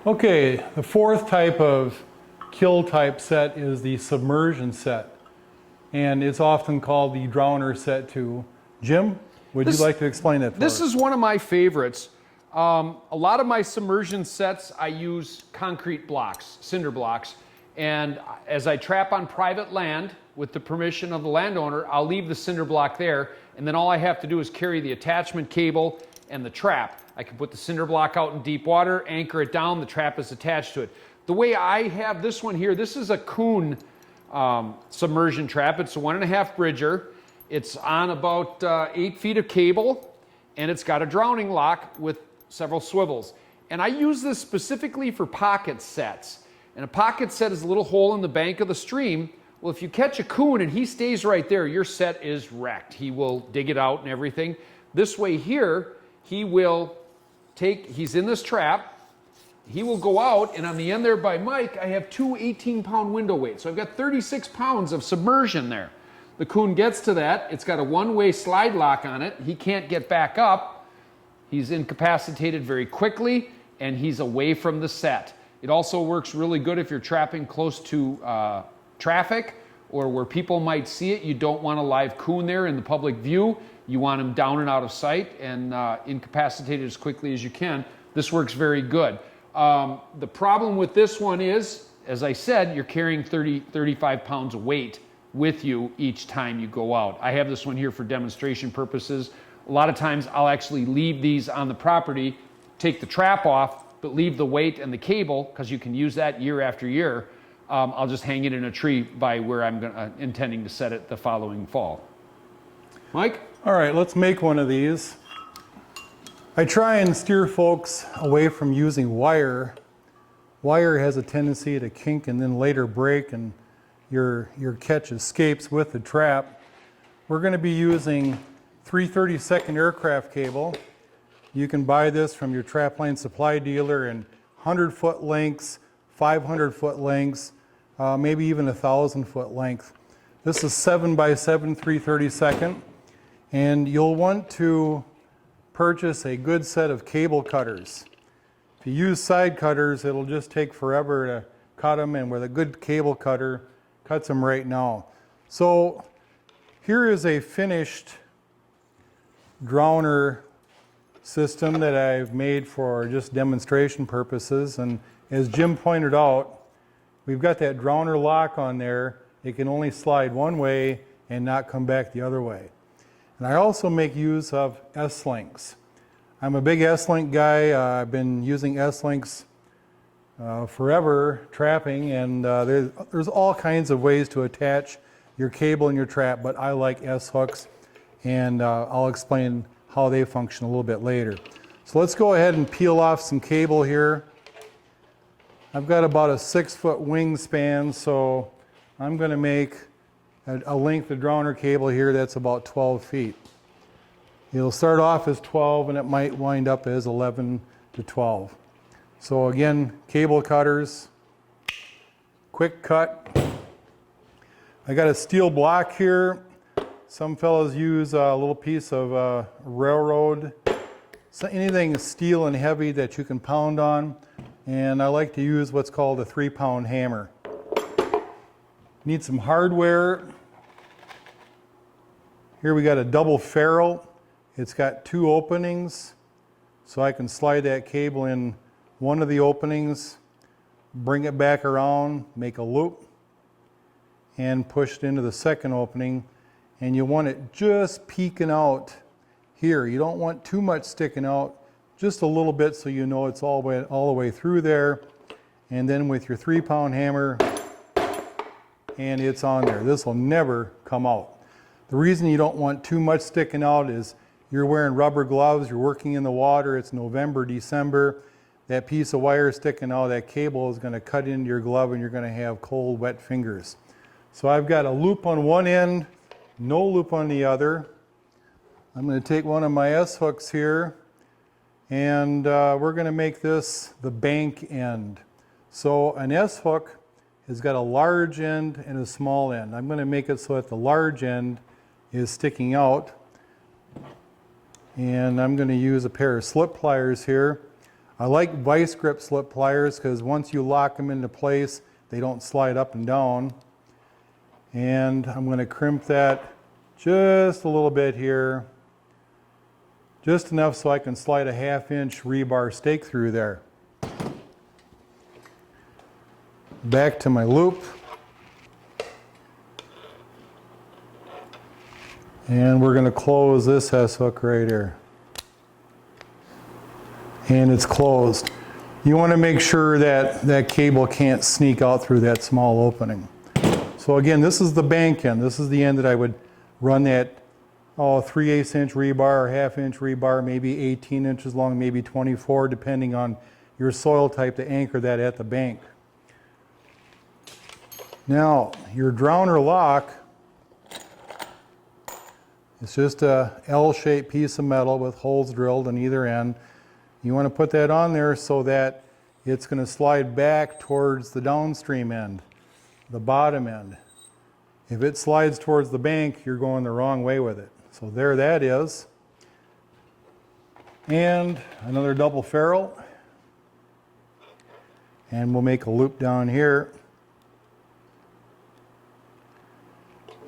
Okay, the fourth type of kill type set is the submersion set. And it's often called the drowner set too. Jim, would you like to explain that for us? This is one of my favorites. A lot of my submersion sets, I use concrete blocks, cinder blocks. And as I trap on private land, with the permission of the landowner, I'll leave the cinder block there. And then all I have to do is carry the attachment cable and the trap. I can put the cinder block out in deep water, anchor it down, the trap is attached to it. The way I have this one here, this is a Kuhn submersion trap. It's a 1.5 Bridger. It's on about 8 feet of cable, and it's got a drowning lock with several swivels. And I use this specifically for pocket sets. And a pocket set is a little hole in the bank of the stream. Well, if you catch a coon and he stays right there, your set is wrecked. He will dig it out and everything. This way here, he will he's in this trap, he will go out, and on the end there by Mike, I have two 18-pound window weights. So I've got 36 pounds of submersion there. The coon gets to that, it's got a one-way slide lock on it, he can't get back up, he's incapacitated very quickly, and he's away from the set. It also works really good if you're trapping close to traffic or where people might see it. You don't want a live coon there in the public view. You want him down and out of sight and incapacitated as quickly as you can. This works very good. The problem with this one is, as I said, you're carrying 35 pounds of weight with you each time you go out. I have this one here for demonstration purposes. A lot of times I'll actually leave these on the property, take the trap off, but leave the weight and the cable, because you can use that year after year. I'll just hang it in a tree by where I'm intending to set it the following fall. Mike? All right, let's make one of these. I try and steer folks away from using wire. Wire has a tendency to kink and then later break, and your catch escapes with the trap. We're going to be using 3/32 aircraft cable. You can buy this from your trapline supply dealer in 100-foot lengths, 500-foot lengths, maybe even 1,000-foot length. This is 7x7 3/32, and you'll want to purchase a good set of cable cutters. If you use side cutters, it'll just take forever to cut them, and with a good cable cutter, cuts them right now. So here is a finished drowner system that I've made for just demonstration purposes, and as Jim pointed out, we've got that drowner lock on there. It can only slide one way and not come back the other way. And I also make use of S-links. I'm a big S-link guy. I've been using S-links forever trapping, and there's all kinds of ways to attach your cable in your trap, but I like S-hooks, and I'll explain how they function a little bit later. So let's go ahead and peel off some cable here. I've got about a 6-foot wingspan, so I'm going to make a length of drowner cable here that's about 12 feet. It'll start off as 12 and it might wind up as 11 to 12. So again, cable cutters, quick cut. I got a steel block here. Some fellows use a little piece of railroad, so anything steel and heavy that you can pound on, and I like to use what's called a 3-pound hammer. Need some hardware. Here we got a double ferrule. It's got 2 openings, so I can slide that cable in one of the openings, bring it back around, make a loop, and push it into the second opening. And you want it just peeking out here. You don't want too much sticking out, just a little bit so you know it's all the way through there. And then with your 3-pound hammer, and it's on there. This will never come out. The reason you don't want too much sticking out is you're wearing rubber gloves, you're working in the water, it's November, December. That piece of wire sticking out, that cable is going to cut into your glove and you're going to have cold, wet fingers. So I've got a loop on one end, no loop on the other. I'm going to take one of my S-hooks here, and we're going to make this the bank end. So an S-hook has got a large end and a small end. I'm going to make it so that the large end is sticking out. And I'm going to use a pair of slip pliers here. I like vice grip slip pliers because once you lock them into place, they don't slide up and down. And I'm going to crimp that just a little bit here, just enough so I can slide a 1/2 inch rebar stake through there. Back to my loop. And we're going to close this S-hook right here. And it's closed. You want to make sure that that cable can't sneak out through that small opening. So again, this is the bank end. This is the end that I would run that 3/8 inch rebar or 1/2 inch rebar, maybe 18 inches long, maybe 24, depending on your soil type, to anchor that at the bank. Now, your drowner lock, it's just a L-shaped piece of metal with holes drilled on either end. You want to put that on there so that it's going to slide back towards the downstream end, the bottom end. If it slides towards the bank, you're going the wrong way with it. So there that is. And another double ferrule. And we'll make a loop down here,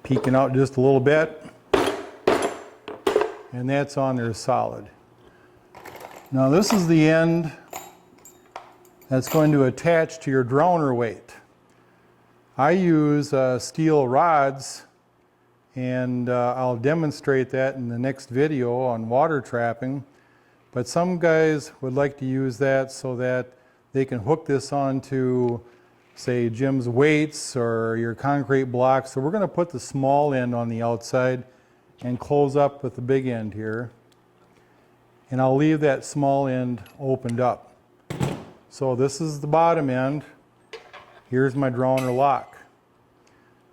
peeking out just a little bit. And that's on there solid. Now this is the end that's going to attach to your drowner weight. I use steel rods, and I'll demonstrate that in the next video on water trapping. But some guys would like to use that so that they can hook this onto, say, Jim's weights or your concrete blocks. So we're going to put the small end on the outside and close up with the big end here. And I'll leave that small end opened up. So this is the bottom end. Here's my drowner lock.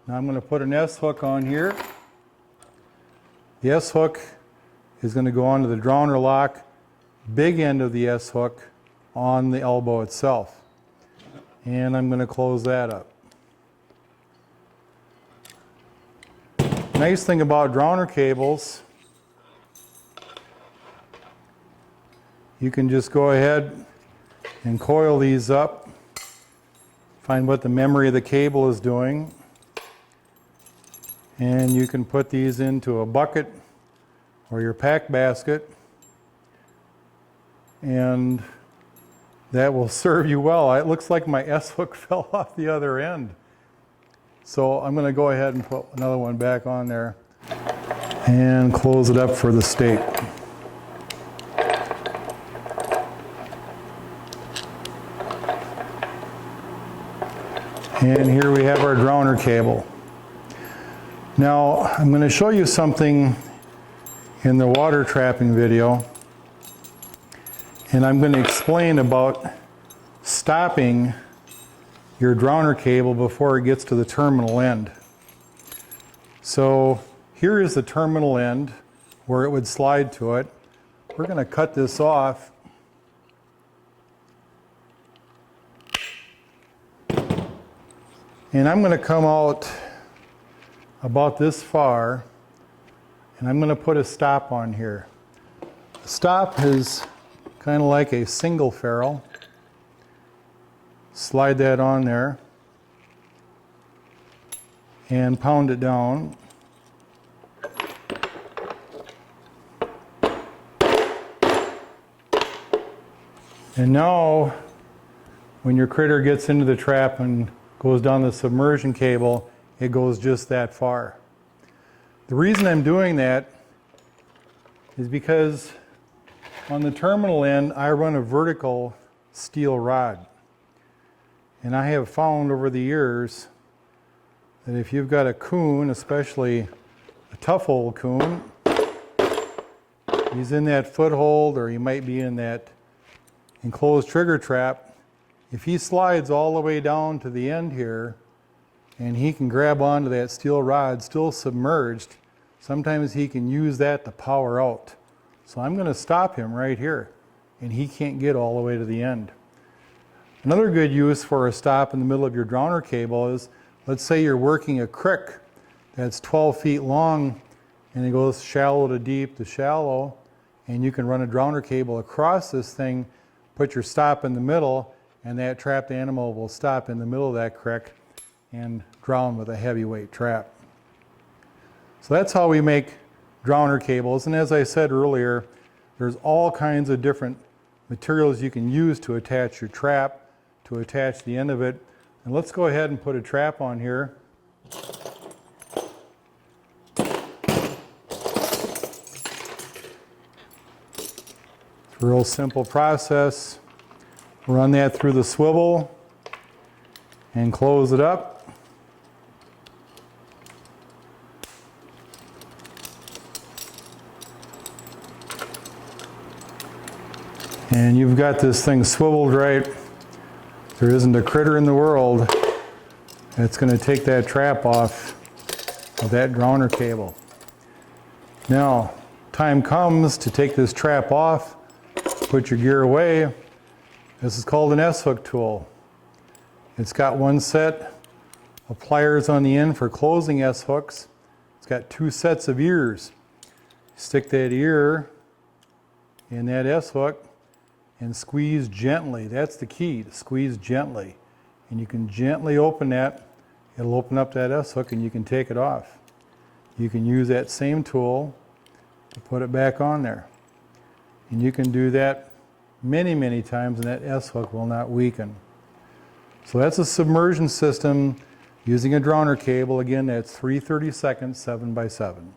Now I'm going to put an S-hook on here. The S-hook is going to go onto the drowner lock, big end of the S-hook on the elbow itself. And I'm going to close that up. Nice thing about drowner cables, you can just go ahead and coil these up, find what the memory of the cable is doing, and you can put these into a bucket or your pack basket, and that will serve you well. It looks like my S-hook fell off the other end. So I'm going to go ahead and put another one back on there and close it up for the stake. And here we have our drowner cable. Now I'm going to show you something in the water trapping video, and I'm going to explain about stopping your drowner cable before it gets to the terminal end. So here is the terminal end where it would slide to it. We're going to cut this off. And I'm going to come out about this far, and I'm going to put a stop on here. The stop is kind of like a single ferrule. Slide that on there and pound it down. And now when your critter gets into the trap and goes down the submersion cable, it goes just that far. The reason I'm doing that is because on the terminal end I run a vertical steel rod. And I have found over the years that if you've got a coon, especially a tough old coon, he's in that foothold or he might be in that enclosed trigger trap. If he slides all the way down to the end here and he can grab onto that steel rod still submerged, sometimes he can use that to power out. So I'm going to stop him right here and he can't get all the way to the end. Another good use for a stop in the middle of your drowner cable is, let's say you're working a creek that's 12 feet long and it goes shallow to deep to shallow, and you can run a drowner cable across this thing put your stop in the middle, and that trapped animal will stop in the middle of that creek and drown with a heavyweight trap. So that's how we make drowner cables. And as I said earlier, there's all kinds of different materials you can use to attach your trap, to attach the end of it. And let's go ahead and put a trap on here. It's a real simple process. Run that through the swivel and close it up. And you've got this thing swiveled right. There isn't a critter in the world that's going to take that trap off of that drowner cable. Now, time comes to take this trap off, put your gear away. This is called an S-hook tool. It's got one set of pliers on the end for closing S-hooks. It's got two sets of ears. Stick that ear in that S-hook and squeeze gently. That's the key, to squeeze gently. And you can gently open that. It'll open up that S-hook and you can take it off. You can use that same tool to put it back on there. And you can do that many, many times and that S-hook will not weaken. So that's a submersion system using a drowner cable. Again, that's 3/32 7x7.